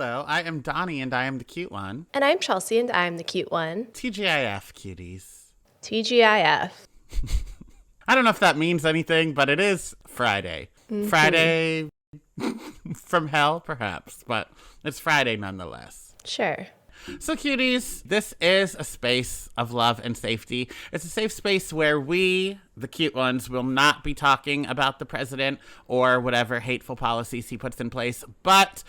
Hello, I am Donnie, and I am the cute one. And I'm Chelsea, and I'm the cute one. TGIF, cuties. TGIF. I don't know if that means anything, but it is Friday. Mm-hmm. Friday from hell, perhaps, but it's Friday nonetheless. Sure. So, cuties, this is a space of love and safety. It's a safe space where we, the cute ones, will not be talking about the president or whatever hateful policies he puts in place, but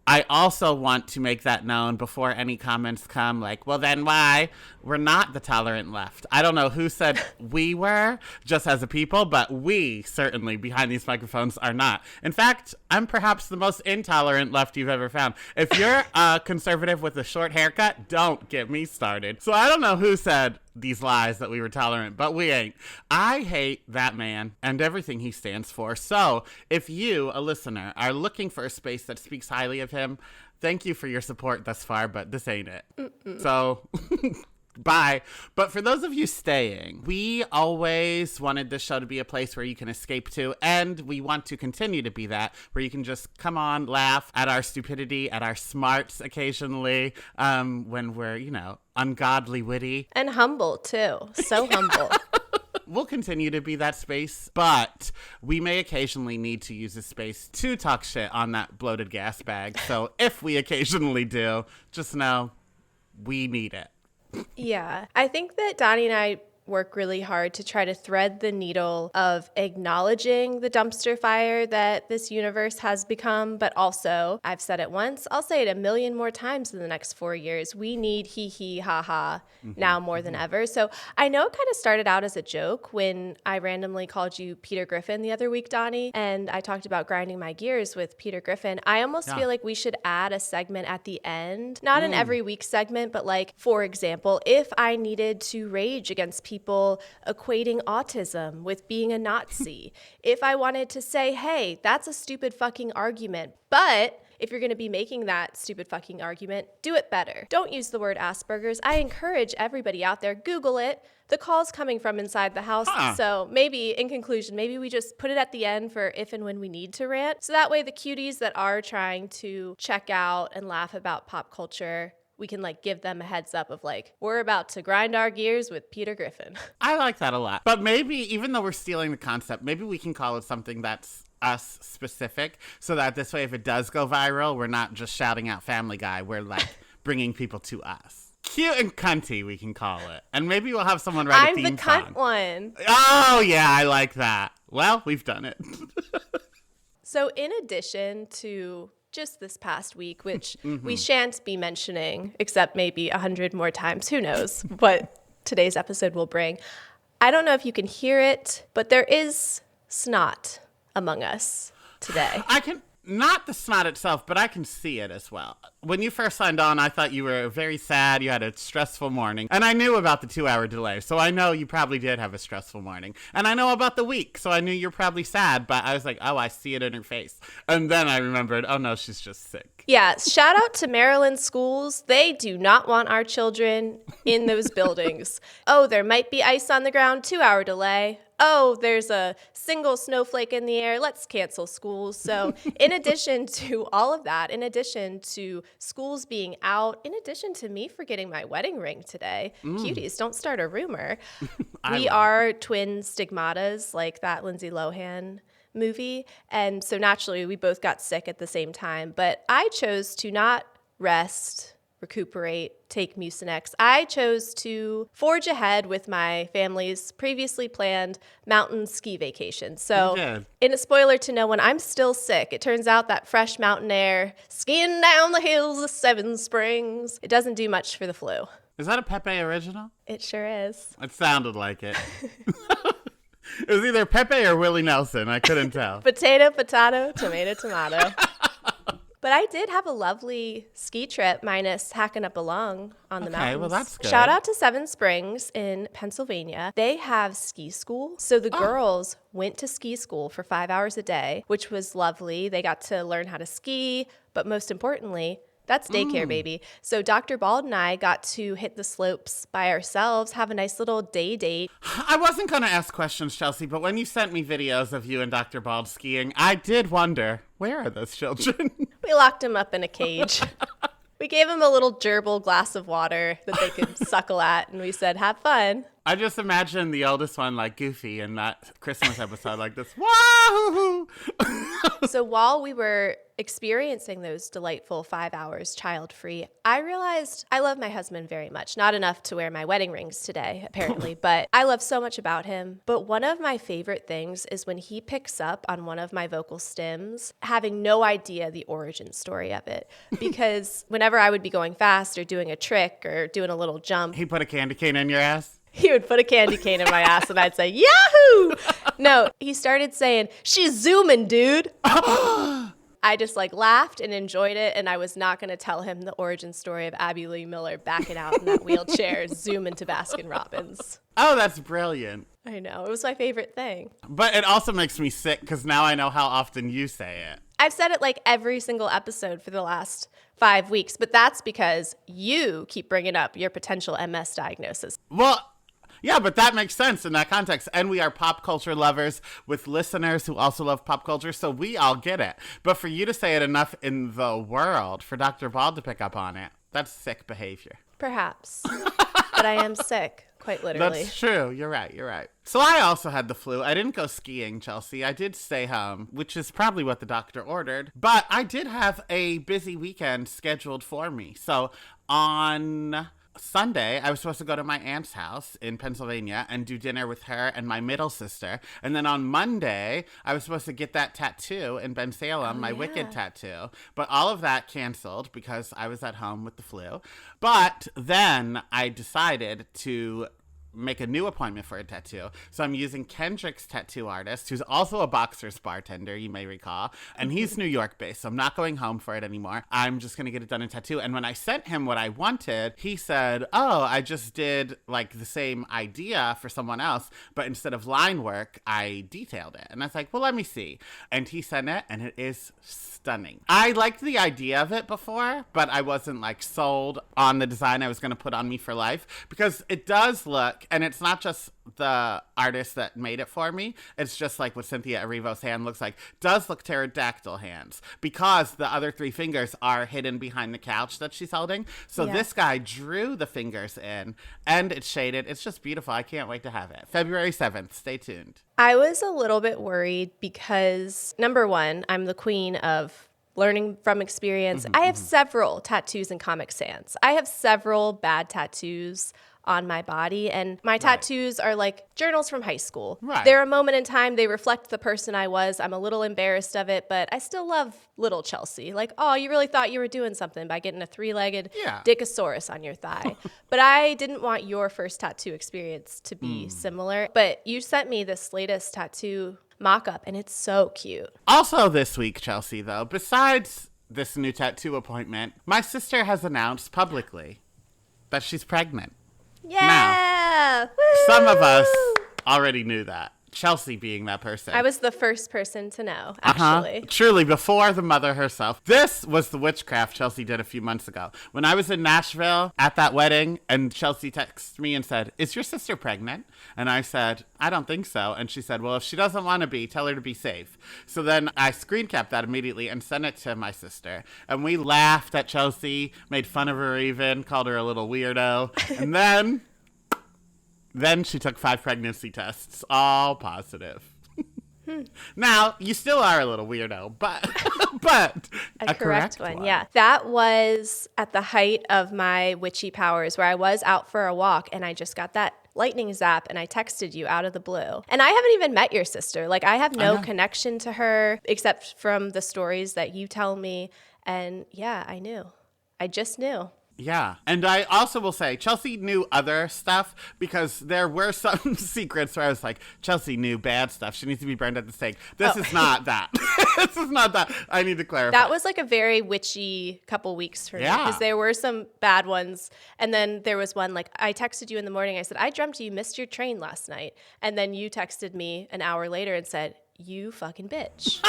I also want to make that known before any comments come like, well, then why? We're not the tolerant left. I don't know who said we were, just as a people, but we certainly behind these microphones are not. In fact, I'm perhaps the most intolerant left you've ever found. If you're a conservative with a short haircut, don't get me started. So I don't know who said these lies that we were tolerant, but we ain't. I hate that man and everything he stands for. So if you, a listener, are looking for a space that speaks highly of him, thank you for your support thus far, but this ain't it. So bye. But for those of you staying, we always wanted this show to be a place where you can escape to, and we want to continue to be that, where you can just come on, laugh at our stupidity, at our smarts occasionally, when we're, ungodly witty. And humble, too. So humble. We'll continue to be that space, but we may occasionally need to use this space to talk shit on that bloated gas bag. So if we occasionally do, just know we need it. Yeah. I think that Donnie and I work really hard to try to thread the needle of acknowledging the dumpster fire that this universe has become, but also, I've said it once, I'll say it a million more times in the next 4 years. We need hee hee ha ha now more than ever. So I know it kind of started out as a joke when I randomly called you Peter Griffin the other week, Donnie, and I talked about grinding my gears with Peter Griffin. I almost feel like we should add a segment at the end, not an every week segment, but like, for example, if I needed to rage against people equating autism with being a Nazi, if I wanted to say, hey, that's a stupid fucking argument, but if you're going to be making that stupid fucking argument, do it better. Don't use the word Asperger's. I encourage everybody out there, Google it. The call's coming from inside the house. So maybe, in conclusion, maybe we just put it at the end for if and when we need to rant. So that way the cuties that are trying to check out and laugh about pop culture, we can give them a heads up of we're about to grind our gears with Peter Griffin. I like that a lot. But maybe, even though we're stealing the concept, maybe we can call it something that's us specific, so that this way, if it does go viral, we're not just shouting out Family Guy. We're bringing people to us. Cute and cunty, we can call it. And maybe we'll have someone write a theme song. I'm the cunt one. Oh, yeah, I like that. Well, we've done it. So in addition to just this past week, which we shan't be mentioning, except maybe 100 more times, who knows what today's episode will bring. I don't know if you can hear it, but there is snot among us today. Not the snot itself, but I can see it as well. When you first signed on, I thought you were very sad. You had a stressful morning. And I knew about the 2-hour delay, so I know you probably did have a stressful morning. And I know about the week, so I knew you're probably sad, but I was like, oh, I see it in her face. And then I remembered, oh no, she's just sick. Yeah, shout out to Maryland schools. They do not want our children in those buildings. Oh, there might be ice on the ground, 2-hour delay. Oh, there's a single snowflake in the air, let's cancel schools. So in addition to all of that, in addition to schools being out, in addition to me forgetting my wedding ring today, cuties, don't start a rumor. We are twin stigmatas, like that Lindsay Lohan movie. And so naturally, we both got sick at the same time. But I chose to not rest, recuperate, take Mucinex. I chose to forge ahead with my family's previously planned mountain ski vacation. So in a spoiler to no one, I'm still sick. It turns out that fresh mountain air, skiing down the hills of Seven Springs, it doesn't do much for the flu. Is that a Pepe original? It sure is. It sounded like it. It was either Pepe or Willie Nelson. I couldn't tell. Potato, potato, tomato, tomato. But I did have a lovely ski trip, minus hacking up a lung on the mountains. Well, that's good. Shout out to Seven Springs in Pennsylvania. They have ski school. So the girls went to ski school for 5 hours a day, which was lovely. They got to learn how to ski, but most importantly, that's daycare, baby. So Dr. Bald and I got to hit the slopes by ourselves, have a nice little day date. I wasn't going to ask questions, Chelsea, but when you sent me videos of you and Dr. Bald skiing, I did wonder, where are those children? We locked him up in a cage. We gave him a little gerbil glass of water that they could suckle at, and we said, have fun. I just imagine the oldest one like Goofy in that Christmas episode like this. Wahoo! So while we were experiencing those delightful 5 hours child-free, I realized I love my husband very much. Not enough to wear my wedding rings today, apparently, but I love so much about him. But one of my favorite things is when he picks up on one of my vocal stems, having no idea the origin story of it. Because whenever I would be going fast or doing a trick or doing a little jump, He put a candy cane in your ass? he would put a candy cane in my ass and I'd say, Yahoo! No, he started saying, she's zooming, dude. I just laughed and enjoyed it, and I was not going to tell him the origin story of Abby Lee Miller backing out in that wheelchair, zooming to Baskin Robbins. Oh, that's brilliant. I know. It was my favorite thing. But it also makes me sick because now I know how often you say it. I've said it every single episode for the last 5 weeks, but that's because you keep bringing up your potential MS diagnosis. Well, yeah, but that makes sense in that context. And we are pop culture lovers with listeners who also love pop culture, so we all get it. But for you to say it enough in the world, for Dr. Ball to pick up on it, that's sick behavior. Perhaps. But I am sick, quite literally. That's true. You're right. So I also had the flu. I didn't go skiing, Chelsea. I did stay home, which is probably what the doctor ordered. But I did have a busy weekend scheduled for me. So on Sunday, I was supposed to go to my aunt's house in Pennsylvania and do dinner with her and my middle sister. And then on Monday, I was supposed to get that tattoo in Bensalem, my Wicked tattoo. But all of that canceled because I was at home with the flu. But then I decided to make a new appointment for a tattoo. So I'm using Kendrick's tattoo artist, who's also a Boxer's bartender, you may recall. And he's New York based, so I'm not going home for it anymore. I'm just going to get it done in tattoo. And when I sent him what I wanted, he said, oh, I just did the same idea for someone else, but instead of line work, I detailed it. And I was like, well, let me see. And he sent it, and it is stunning. I liked the idea of it before, but I wasn't sold on the design I was going to put on me for life, because it does look, and it's not just the artist that made it for me. It's just what Cynthia Erivo's hand looks like. Does look pterodactyl hands because the other 3 fingers are hidden behind the couch that she's holding. So this guy drew the fingers in and it's shaded. It's just beautiful. I can't wait to have it. February 7th. Stay tuned. I was a little bit worried because, number one, I'm the queen of learning from experience. I have several tattoos in Comic Sans. I have several bad tattoos on my body, and my tattoos are journals from high school. They're a moment in time. They reflect the person I was. I'm a little embarrassed of it, but I still love little Chelsea. Oh, you really thought you were doing something by getting a 3-legged Dickosaurus on your thigh. But I didn't want your first tattoo experience to be similar. But you sent me this latest tattoo mock-up, and it's so cute. Also this week, Chelsea, though, besides this new tattoo appointment, my sister has announced publicly that she's pregnant. Yeah! Now, some of us already knew that. Chelsea being that person. I was the first person to know, actually. Truly, before the mother herself. This was the witchcraft Chelsea did a few months ago. When I was in Nashville at that wedding, and Chelsea texted me and said, is your sister pregnant? And I said, I don't think so. And she said, well, if she doesn't want to be, tell her to be safe. So then I screen capped that immediately and sent it to my sister. And we laughed at Chelsea, made fun of her even, called her a little weirdo. And then she took 5 pregnancy tests, all positive. Now, you still are a little weirdo, but a correct one. Yeah. That was at the height of my witchy powers, where I was out for a walk and I just got that lightning zap and I texted you out of the blue. And I haven't even met your sister. I have no connection to her except from the stories that you tell me. And yeah, I knew. I just knew. Yeah. And I also will say, Chelsea knew other stuff because there were some secrets where I was like, Chelsea knew bad stuff. She needs to be burned at the stake. This is not that. This is not that. I need to clarify. That was a very witchy couple weeks for me because there were some bad ones. And then there was one, I texted you in the morning. I said, I dreamt you missed your train last night. And then you texted me an hour later and said, you fucking bitch.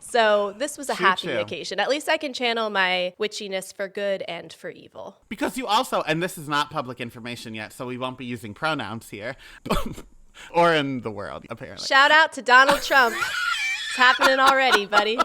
So this was a happy occasion. At least I can channel my witchiness for good and for evil. Because you also, and this is not public information yet, so we won't be using pronouns here, or in the world, apparently. Shout out to Donald Trump. It's happening already, buddy.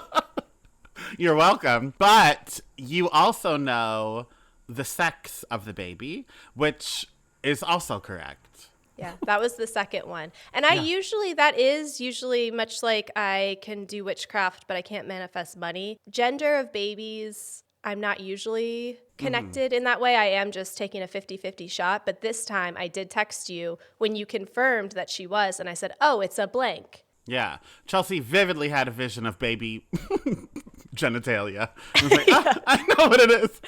You're welcome. But you also know the sex of the baby, which is also correct. Yeah, that was the second one. And that is usually much like I can do witchcraft, but I can't manifest money. Gender of babies, I'm not usually connected in that way. I am just taking a 50-50 shot. But this time I did text you when you confirmed that she was. And I said, oh, it's a blank. Yeah. Chelsea vividly had a vision of baby genitalia. I was like, I know what it is.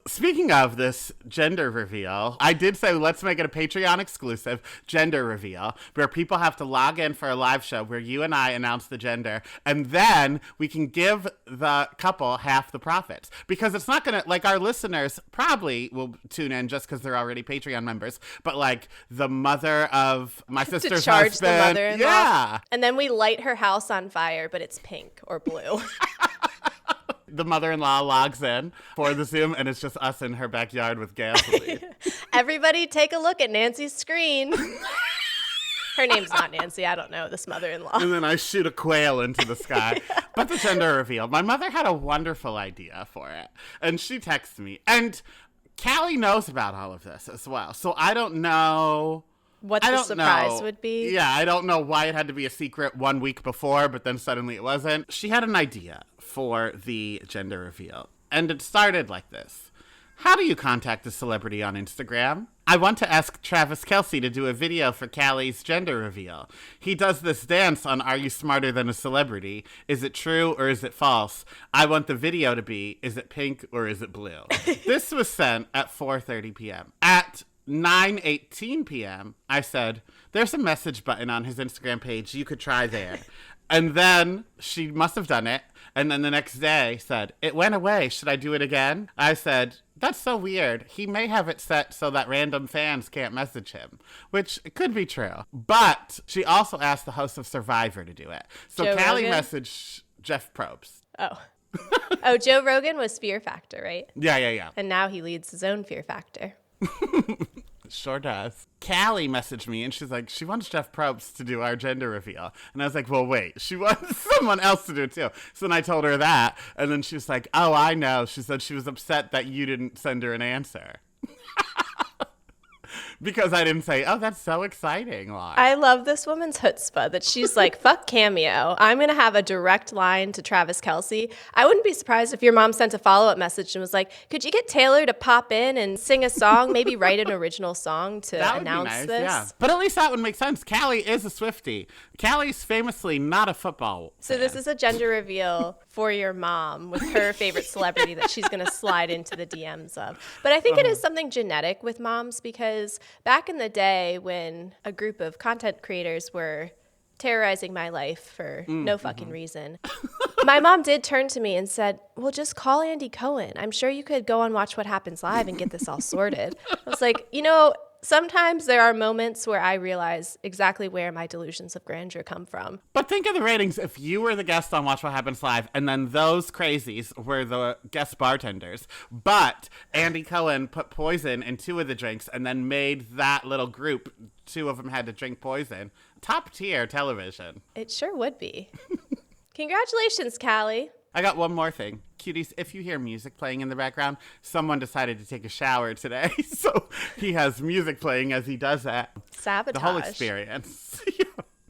Speaking of this gender reveal, I did say let's make it a Patreon exclusive gender reveal where people have to log in for a live show where you and I announce the gender, and then we can give the couple half the profits. Because it's not going to, like, our listeners probably will tune in just because they're already Patreon members, but like the mother of my sister's to charge husband. the mother-in-law. Yeah. And then we light her house on fire, but it's pink or blue. The mother-in-law logs in for the Zoom, and it's just us in her backyard with gasoline. Everybody take a look at Nancy's screen. Her name's not Nancy. I don't know this mother-in-law. And then I shoot a quail into the sky. But the gender reveal. My mother had a wonderful idea for it. And she texts me. And Callie knows about all of this as well. So I don't know... What the surprise would be. Yeah, I don't know why it had to be a secret 1 week before, but then suddenly it wasn't. She had an idea for the gender reveal, and it started like this. How do you contact a celebrity on Instagram? I want to ask Travis Kelce to do a video for Callie's gender reveal. He does this dance on Are You Smarter Than a Celebrity? Is it true or is it false? I want the video to be, is it pink or is it blue? This was sent at 4:30 p.m. At 9:18 p.m., I said, there's a message button on his Instagram page. You could try there. And then she must have done it. And then the next day said, it went away. Should I do it again? I said, that's so weird. He may have it set so that random fans can't message him, which could be true. But she also asked the host of Survivor to do it. So Joe Callie Rogan? messaged Jeff Probst. Oh. Oh, Joe Rogan was Fear Factor, right? Yeah. And now he leads his own Fear Factor. Sure does. Callie messaged me and she's like, she wants Jeff Probst to do our gender reveal. And I was like, well, wait, she wants someone else to do it too. So then I told her that. And then she was like, oh, I know. She said she was upset that you didn't send her an answer. Because I didn't say, oh, that's so exciting. Lauren. I love this woman's chutzpah that she's like, fuck Cameo. I'm going to have a direct line to Travis Kelce. I wouldn't be surprised if your mom sent a follow-up message and was like, could you get Taylor to pop in and sing a song, maybe write an original song to that would announce be nice, this? Yeah. But at least that would make sense. Callie is a Swiftie. Callie's famously not a football So fan. this is a gender reveal for your mom with her favorite celebrity that she's going to slide into the DMs of. But I think it is something genetic with moms because back in the day when a group of content creators were terrorizing my life for no fucking reason, my mom did turn to me and said, well, just call Andy Cohen. I'm sure you could go and watch What Happens Live and get this all sorted. I was like, sometimes there are moments where I realize exactly where my delusions of grandeur come from. But think of the ratings if you were the guest on Watch What Happens Live and then those crazies were the guest bartenders, but Andy Cohen put poison in 2 of the drinks and then made that little group, 2 of them had to drink poison. Top tier television. It sure would be. Congratulations, Callie. I got one more thing. Cuties, if you hear music playing in the background, someone decided to take a shower today. So he has music playing as he does that. Sabotage. The whole experience.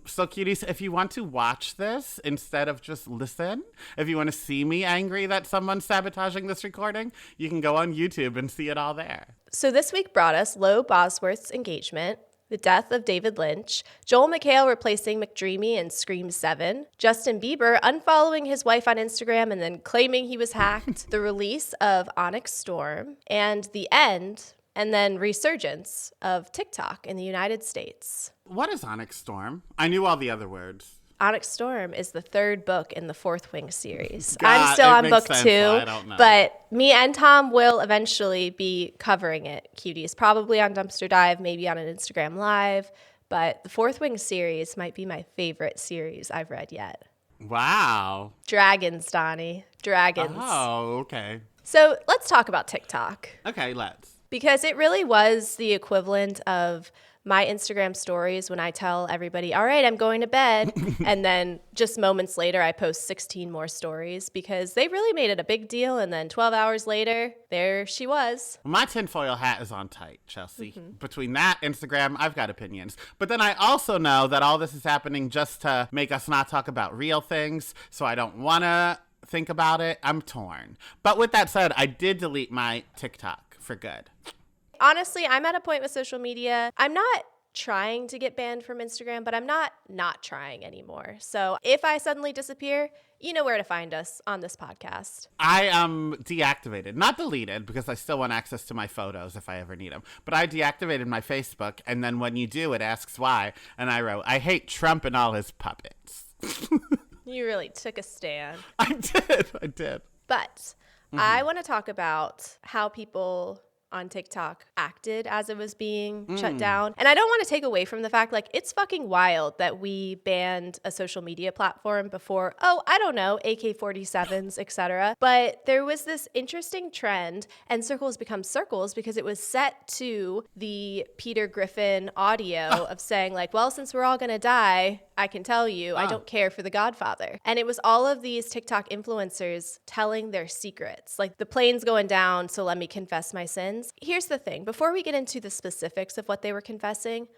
So cuties, if you want to watch this instead of just listen, if you want to see me angry that someone's sabotaging this recording, you can go on YouTube and see it all there. So this week brought us Lo Bosworth's engagement, the death of David Lynch, Joel McHale replacing McDreamy in Scream 7, Justin Bieber unfollowing his wife on Instagram and then claiming he was hacked, the release of Onyx Storm, and the end and then resurgence of TikTok in the United States. What is Onyx Storm? I knew all the other words. Onyx Storm is the 3rd book in the Fourth Wing series. God, I'm still it on makes book sense, 2, I don't know. but me and Tom will eventually be covering it, Cuties. Probably on Dumpster Dive, maybe on an Instagram Live. But the Fourth Wing series might be my favorite series I've read yet. Wow. Dragons, Donnie. Dragons. Oh, okay. So let's talk about TikTok. Okay, let's. Because it really was the equivalent of my Instagram stories when I tell everybody, all right, I'm going to bed. And then just moments later, I post 16 more stories because they really made it a big deal. And then 12 hours later, there she was. My tinfoil hat is on tight, Chelsea. Between that, Instagram, I've got opinions. But then I also know that all this is happening just to make us not talk about real things. So I don't want to think about it. I'm torn. But with that said, I did delete my TikTok for good. Honestly, I'm at a point with social media. I'm not trying to get banned from Instagram, but I'm not trying anymore. So if I suddenly disappear, you know where to find us on this podcast. I am deactivated, not deleted, because I still want access to my photos if I ever need them. But I deactivated my Facebook, and then when you do, it asks why. And I wrote, I hate Trump and all his puppets. You really took a stand. I did. But I want to talk about how people on TikTok acted as it was being shut down. And I don't want to take away from the fact, like, it's fucking wild that we banned a social media platform before, AK-47s, etc. But there was this interesting trend, and circles become circles, because it was set to the Peter Griffin audio of saying, like, well, since we're all going to die, I can tell you, I don't care for The Godfather. And it was all of these TikTok influencers telling their secrets. Like, the plane's going down, so let me confess my sins. Here's the thing. Before we get into the specifics of what they were confessing,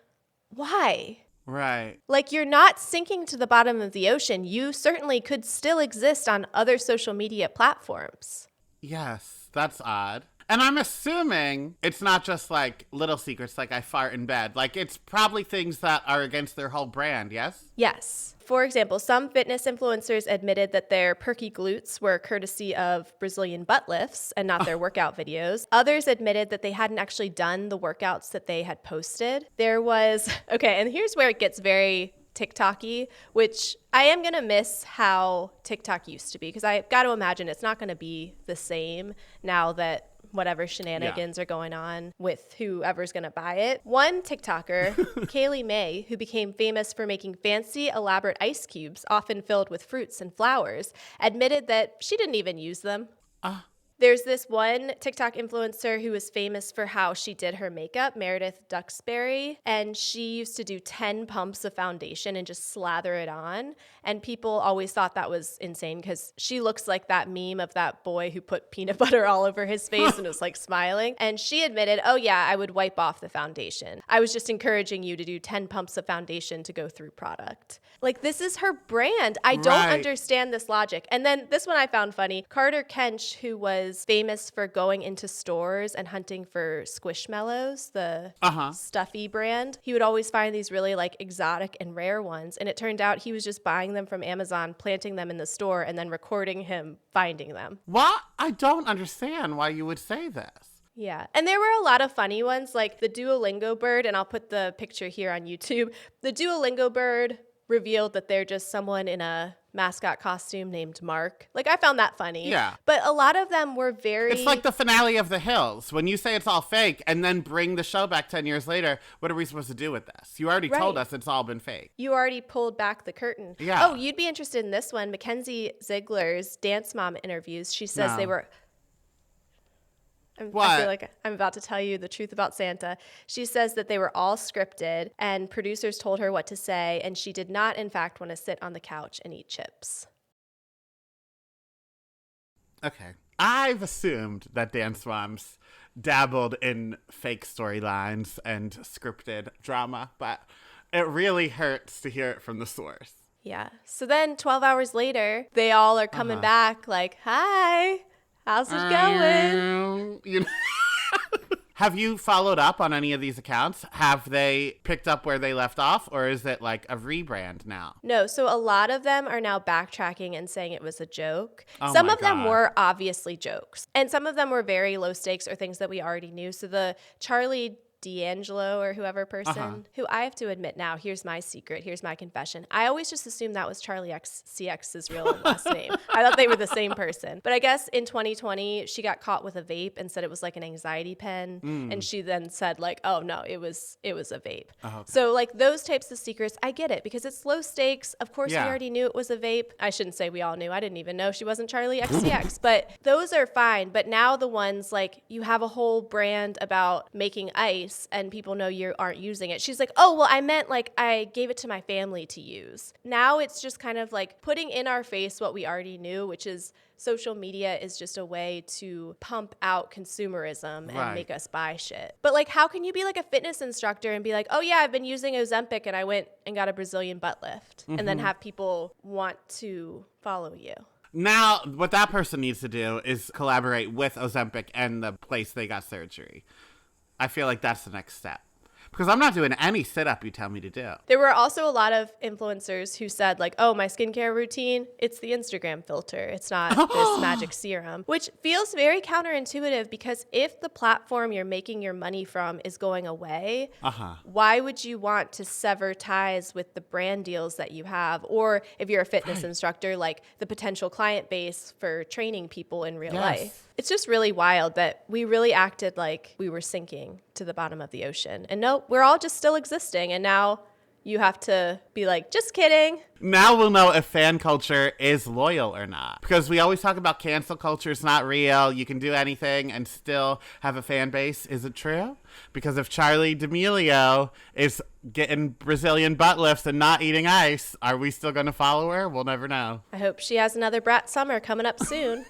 why? Right. Like, you're not sinking to the bottom of the ocean. You certainly could still exist on other social media platforms. Yes, that's odd. And I'm assuming it's not just like little secrets like I fart in bed. Like, it's probably things that are against their whole brand, yes? Yes. For example, some fitness influencers admitted that their perky glutes were courtesy of Brazilian butt lifts and not their workout videos. Others admitted that they hadn't actually done the workouts that they had posted. There was, okay, and here's where it gets very TikTok-y, which I am going to miss how TikTok used to be, because I've got to imagine it's not going to be the same now that whatever shenanigans are going on with whoever's going to buy it. One TikToker, Kaylee May, who became famous for making fancy, elaborate ice cubes, often filled with fruits and flowers, admitted that she didn't even use them. There's this one TikTok influencer who was famous for how she did her makeup, Meredith Duxbury, and she used to do 10 pumps of foundation and just slather it on. And people always thought that was insane because she looks like that meme of that boy who put peanut butter all over his face and was like smiling. And she admitted, oh yeah, I would wipe off the foundation. I was just encouraging you to do 10 pumps of foundation to go through product. Like, this is her brand. I don't understand this logic. And then this one I found funny. Carter Kench, who was famous for going into stores and hunting for Squishmallows, the stuffy brand. He would always find these really like exotic and rare ones. And it turned out he was just buying them from Amazon, planting them in the store, and then recording him finding them. What? I don't understand why you would say this. Yeah. And there were a lot of funny ones, like the Duolingo bird, and I'll put the picture here on YouTube. The Duolingo bird revealed that they're just someone in a mascot costume named Mark. Like, I found that funny. Yeah. But a lot of them were very... It's like the finale of The Hills. When you say it's all fake and then bring the show back 10 years later, what are we supposed to do with this? You already told us it's all been fake. You already pulled back the curtain. Yeah. Oh, you'd be interested in this one. Mackenzie Ziegler's Dance Mom interviews. She says they were... I feel like I'm about to tell you the truth about Santa. She says that they were all scripted and producers told her what to say, and she did not, in fact, want to sit on the couch and eat chips. Okay. I've assumed that dance moms dabbled in fake storylines and scripted drama, but it really hurts to hear it from the source. Yeah. So then 12 hours later, they all are coming back like, hi. How's it going? You know, have you followed up on any of these accounts? Have they picked up where they left off, or is it like a rebrand now? No, so a lot of them are now backtracking and saying it was a joke. Some of them were obviously jokes, and some of them were very low stakes or things that we already knew. So the Charlie D'Angelo or whoever person who I have to admit now, here's my secret, here's my confession. I always just assumed that was Charlie CX's real last name. I thought they were the same person. But I guess in 2020, she got caught with a vape and said it was like an anxiety pen. And she then said like, oh no, it was a vape. So like those types of secrets, I get it because it's low stakes. Of course, we already knew it was a vape. I shouldn't say we all knew. I didn't even know she wasn't Charlie XCX. But those are fine. But now the ones like you have a whole brand about making ice device and people know you aren't using it. She's like, oh, well, I meant like I gave it to my family to use. Now it's just kind of like putting in our face what we already knew, which is social media is just a way to pump out consumerism and make us buy shit. But like, how can you be like a fitness instructor and be like, oh yeah, I've been using Ozempic and I went and got a Brazilian butt lift, and then have people want to follow you? Now, what that person needs to do is collaborate with Ozempic and the place they got surgery. I feel like that's the next step. Because I'm not doing any sit-up you tell me to do. There were also a lot of influencers who said like, oh, my skincare routine, it's the Instagram filter. It's not this magic serum, which feels very counterintuitive because if the platform you're making your money from is going away, why would you want to sever ties with the brand deals that you have? Or if you're a fitness instructor, like the potential client base for training people in real life. It's just really wild that we really acted like we were sinking to the bottom of the ocean. And no, we're all just still existing. And now you have to be like, just kidding. Now we'll know if fan culture is loyal or not. Because we always talk about cancel culture is not real. You can do anything and still have a fan base. Is it true? Because if Charli D'Amelio is getting Brazilian butt lifts and not eating ice, are we still going to follow her? We'll never know. I hope she has another brat summer coming up soon.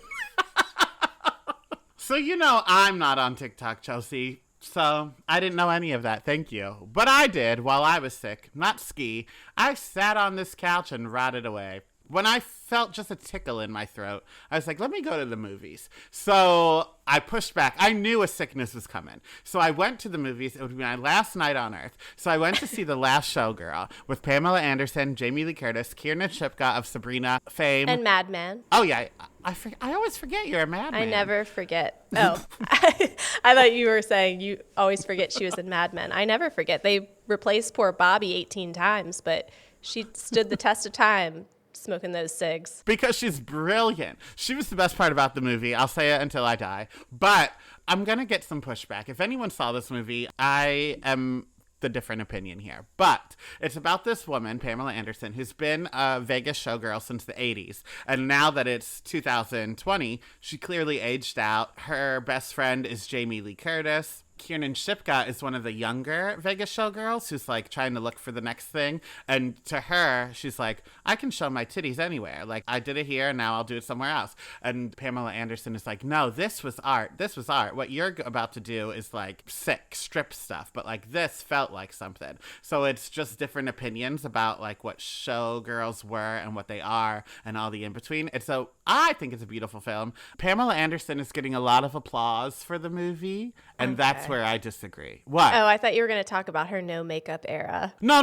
So you know I'm not on TikTok, Chelsea. So I didn't know any of that. Thank you. But I did while I was sick. Not ski. I sat on this couch and rotted away. When I felt just a tickle in my throat, I was like, let me go to the movies. So I pushed back. I knew a sickness was coming. So I went to the movies. It would be my last night on Earth. So I went to see The Last Showgirl with Pamela Anderson, Jamie Lee Curtis, Kiernan Shipka of Sabrina fame. And Mad Men. Oh, yeah. I always forget you're a Mad Men. I never forget. Oh, I thought you were saying you always forget she was in Mad Men. I never forget. They replaced poor Bobby 18 times, but she stood the test of time smoking those cigs. Because she's brilliant. She was the best part about the movie. I'll say it until I die. But I'm going to get some pushback. If anyone saw this movie, I am the different opinion here. But it's about this woman, Pamela Anderson, who's been a Vegas showgirl since the 80s. And now that it's 2020, she clearly aged out. Her best friend is Jamie Lee Curtis. Kiernan Shipka is one of the younger Vegas showgirls who's like trying to look for the next thing. And to her, she's like, I can show my titties anywhere. Like, I did it here and now I'll do it somewhere else. And Pamela Anderson is like, no, this was art. This was art. What you're about to do is like sick strip stuff. But like this felt like something. So it's just different opinions about like what showgirls were and what they are and all the in between. And so I think it's a beautiful film. Pamela Anderson is getting a lot of applause for the movie. And that's where I disagree. What? Oh, I thought you were going to talk about her no makeup era. No.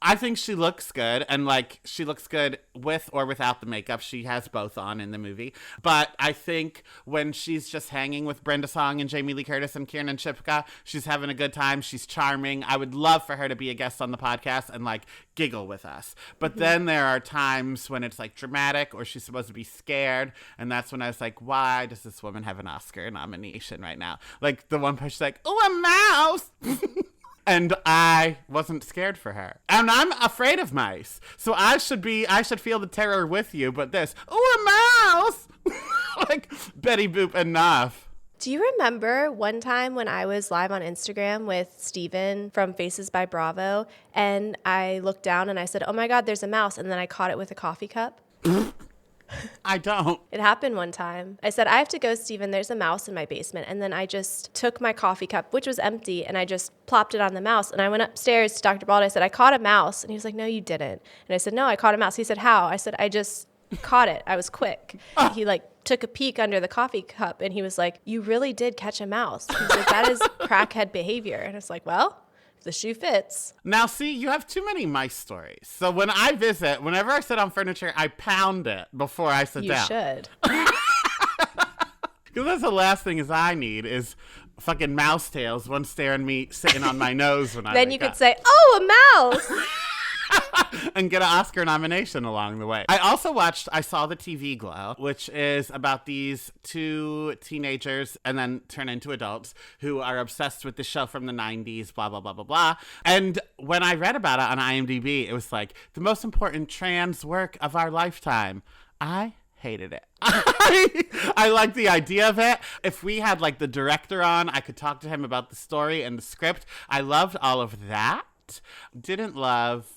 I think she looks good. And like, she looks good with or without the makeup. She has both on in the movie. But I think when she's just hanging with Brenda Song and Jamie Lee Curtis and Kiernan Shipka, she's having a good time. She's charming. I would love for her to be a guest on the podcast and like giggle with us. But then there are times when it's like dramatic or she's supposed to be scared. And that's when I was like, why does this woman have an Oscar nomination right now? Like the one person's like, oh, a mouse. And I wasn't scared for her. And I'm afraid of mice. So I should feel the terror with you. But this, oh, a mouse. Like, Betty Boop enough. Do you remember one time when I was live on Instagram with Steven from Faces by Bravo, and I looked down and I said, oh my God, there's a mouse, and then I caught it with a coffee cup? I don't. It happened one time. I said, I have to go, Steven, there's a mouse in my basement. And then I just took my coffee cup, which was empty, and I just plopped it on the mouse. And I went upstairs to Dr. Bald. I said, I caught a mouse. And he was like, no, you didn't. And I said, no, I caught a mouse. He said, how? I said, I just caught it. I was quick. He like took a peek under the coffee cup and he was like, you really did catch a mouse. He's like, that is crackhead behavior. And I was like, well, if the shoe fits. Now, see, you have too many mice stories. So when I visit, whenever I sit on furniture, I pound it before I sit down. You should. Because that's the last thing is I need is fucking mouse tails, one staring me, sitting on my nose when I Then wake you could up. say, oh, a mouse. And get an Oscar nomination along the way. I saw The TV Glow, which is about these two teenagers and then turn into adults who are obsessed with the show from the 90s, blah, blah, blah, blah, blah. And when I read about it on IMDb, it was like the most important trans work of our lifetime. I hated it. I like the idea of it. If we had like the director on, I could talk to him about the story and the script. I loved all of that. Didn't love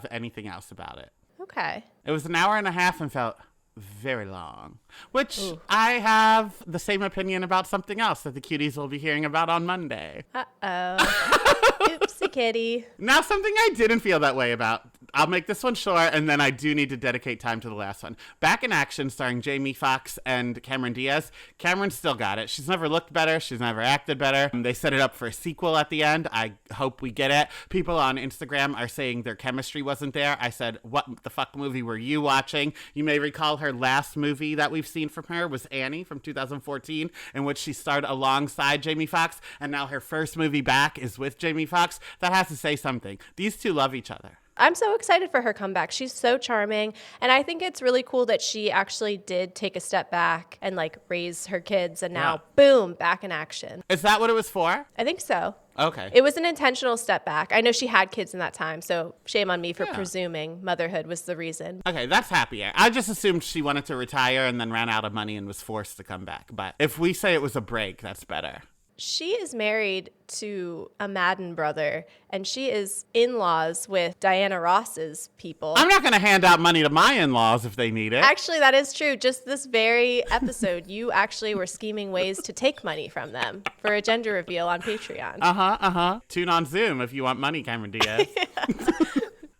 anything else about it. Okay. It was an hour and a half and felt very long, which I have the same opinion about something else that the Cuties will be hearing about on Monday. Oopsie kitty. Now, something I didn't feel that way about. I'll make this one short, and then I do need to dedicate time to the last one. Back in Action, starring Jamie Foxx and Cameron Diaz. Cameron still got it. She's never looked better. She's never acted better. They set it up for a sequel at the end. I hope we get it. People on Instagram are saying their chemistry wasn't there. I said, what the fuck movie were you watching? You may recall her last movie that we've seen from her was Annie from 2014, in which she starred alongside Jamie Foxx, and now her first movie back is with Jamie Foxx. That has to say something. These two love each other. I'm so excited for her comeback. She's so charming. And I think it's really cool that she actually did take a step back and like raise her kids and now, boom, back in action. Is that what it was for? I think so. Okay. It was an intentional step back. I know she had kids in that time, so shame on me for presuming motherhood was the reason. Okay, that's happier. I just assumed she wanted to retire and then ran out of money and was forced to come back. But if we say it was a break, that's better. She is married to a Madden brother, and she is in-laws with Diana Ross's people. I'm not going to hand out money to my in-laws if they need it. Actually, that is true. Just this very episode, you actually were scheming ways to take money from them for a gender reveal on Patreon. Tune on Zoom if you want money, Cameron Diaz.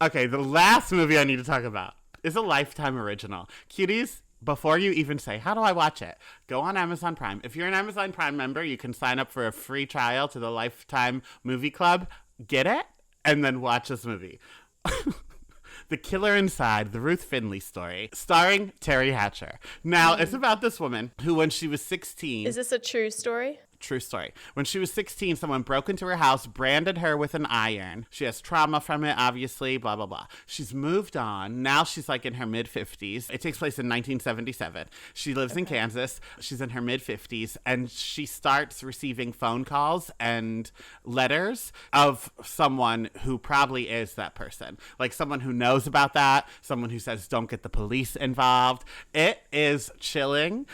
Okay, the last movie I need to talk about is a Lifetime original. Cuties, before you even say, how do I watch it? Go on Amazon Prime. If you're an Amazon Prime member, you can sign up for a free trial to the Lifetime Movie Club. Get it? And then watch this movie. The Killer Inside, the Ruth Finley story, starring Terry Hatcher. Now, it's about this woman who, when she was 16... Is this a true story? True story. When she was 16, someone broke into her house, branded her with an iron. She has trauma from it, obviously, blah, blah, blah. She's moved on. Now she's like in her mid-50s. It takes place in 1977. She lives in Kansas. She's in her mid-50s, and she starts receiving phone calls and letters of someone who probably is that person. Like someone who knows about that, someone who says, don't get the police involved. It is chilling.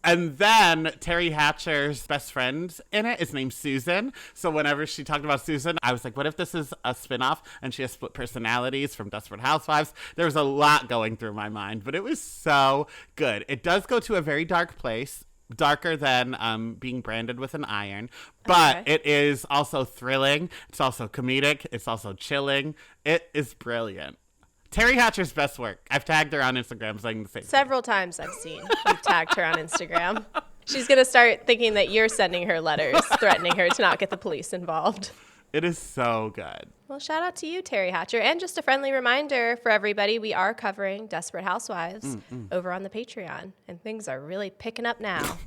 And then Terry Hatcher's best friend in it is named Susan. So whenever she talked about Susan, I was like, what if this is a spinoff and she has split personalities from Desperate Housewives? There was a lot going through my mind, but it was so good. It does go to a very dark place, darker than being branded with an iron, but it is also thrilling. It's also comedic. It's also chilling. It is brilliant. Terry Hatcher's best work. I've tagged her on Instagram saying the same Several times I've seen you've tagged her on Instagram. She's going to start thinking that you're sending her letters, threatening her to not get the police involved. It is so good. Well, shout out to you, Terry Hatcher. And just a friendly reminder for everybody, we are covering Desperate Housewives over on the Patreon. And things are really picking up now.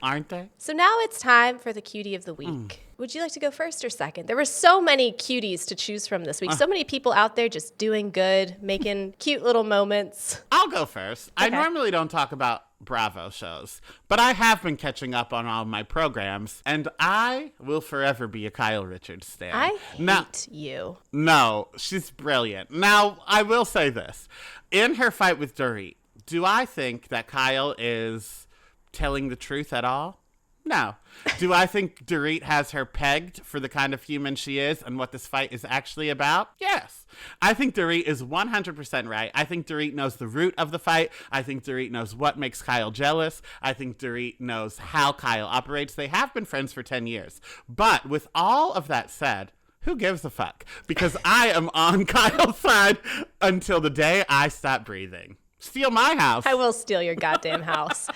Aren't they? So now it's time for the cutie of the week. Would you like to go first or second? There were so many cuties to choose from this week. So many people out there just doing good, making cute little moments. I'll go first. Okay. I normally don't talk about Bravo shows, but I have been catching up on all my programs, and I will forever be a Kyle Richards stan. I hate you. No, she's brilliant. Now, I will say this. In her fight with Dorit, do I think that Kyle is telling the truth at all? No. Do I think Dorit has her pegged for the kind of human she is and what this fight is actually about? Yes. I think Dorit is 100% right. I think Dorit knows the root of the fight. I think Dorit knows what makes Kyle jealous. I think Dorit knows how Kyle operates. They have been friends for 10 years. But with all of that said, who gives a fuck? Because I am on Kyle's side until the day I stop breathing. Steal my house. I will steal your goddamn house.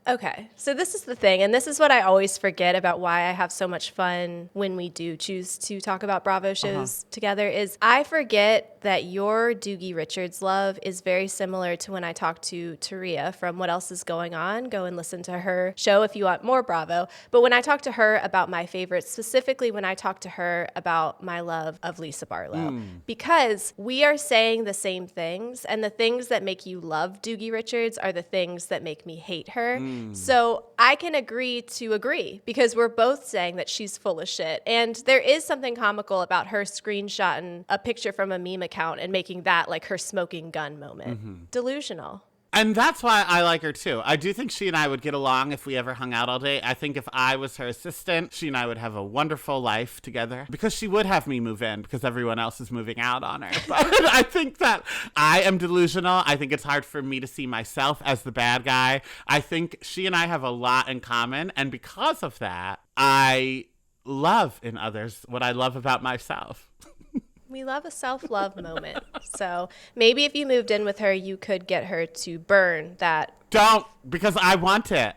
Okay, so this is the thing, and this is what I always forget about why I have so much fun when we do choose to talk about Bravo shows together, is I forget that your Doogie Richards love is very similar to when I talk to Taria from What Else Is Going On. Go and listen to her show if you want more Bravo. But when I talk to her about my favorites, specifically when I talk to her about my love of Lisa Barlow, because we are saying the same things, and the things that make you love Doogie Richards are the things that make me hate her. So I can agree to agree because we're both saying that she's full of shit. And there is something comical about her screenshotting a picture from a meme account and making that like her smoking gun moment. Delusional. And that's why I like her too. I do think she and I would get along if we ever hung out all day. I think if I was her assistant, she and I would have a wonderful life together because she would have me move in because everyone else is moving out on her. But I think that I am delusional. I think it's hard for me to see myself as the bad guy. I think she and I have a lot in common. And because of that, I love in others what I love about myself. We love a self-love moment. So maybe if you moved in with her, you could get her to burn that. Don't, because I want it.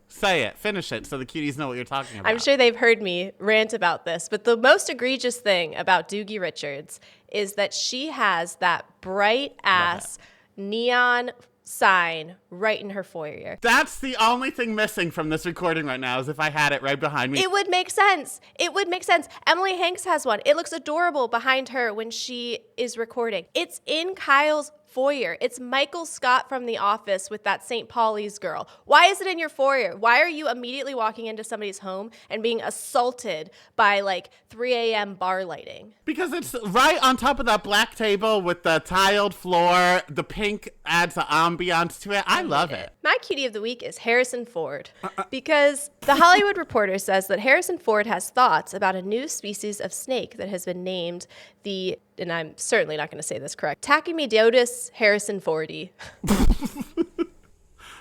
Say it. Finish it so the cuties know what you're talking about. I'm sure they've heard me rant about this, but the most egregious thing about Doogie Richards is that she has that bright-ass neon sign right in her foyer. That's the only thing missing from this recording right now is if I had it right behind me. It would make sense. It would make sense. Emily Hanks has one. It looks adorable behind her when she is recording. It's in Kyle's foyer. It's Michael Scott from The Office with that St. Pauli's girl. Why is it in your foyer? Why are you immediately walking into somebody's home and being assaulted by like 3 a.m. bar lighting? Because it's right on top of that black table with the tiled floor. The pink adds an ambiance to it. I love it. My cutie of the week is Harrison Ford because The Hollywood Reporter says that Harrison Ford has thoughts about a new species of snake that has been named the, and I'm certainly not going to say this correct, Tachymediotis harrisonfordi.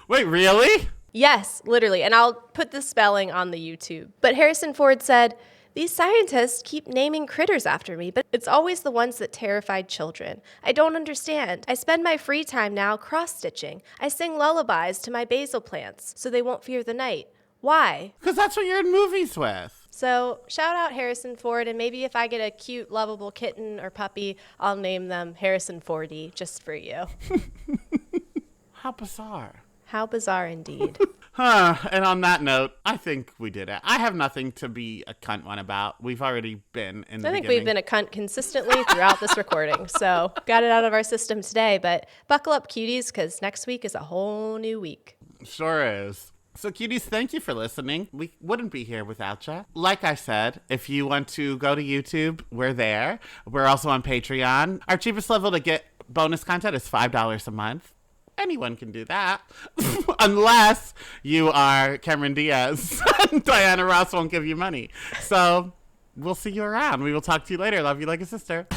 Wait, really? Yes, literally. And I'll put the spelling on the YouTube. But Harrison Ford said, "These scientists keep naming critters after me, but it's always the ones that terrified children. I don't understand. I spend my free time now cross-stitching. I sing lullabies to my basil plants so they won't fear the night. Why?" Because that's what you're in movies with. So shout out Harrison Ford, and maybe if I get a cute, lovable kitten or puppy, I'll name them Harrison Fordy just for you. How bizarre. How bizarre indeed. And on that note, I think we did it. I have nothing to be a cunt one about. We've already been in the I think beginning. we've been a cunt consistently throughout this recording, so got it out of our system today. But buckle up, cuties, because next week is a whole new week. Sure is. So, cuties, thank you for listening. We wouldn't be here without you. Like I said, if you want to go to YouTube, we're there. We're also on Patreon. Our cheapest level to get bonus content is $5 a month. Anyone can do that. Unless you are Cameron Diaz. Diana Ross won't give you money. So, we'll see you around. We will talk to you later. Love you like a sister.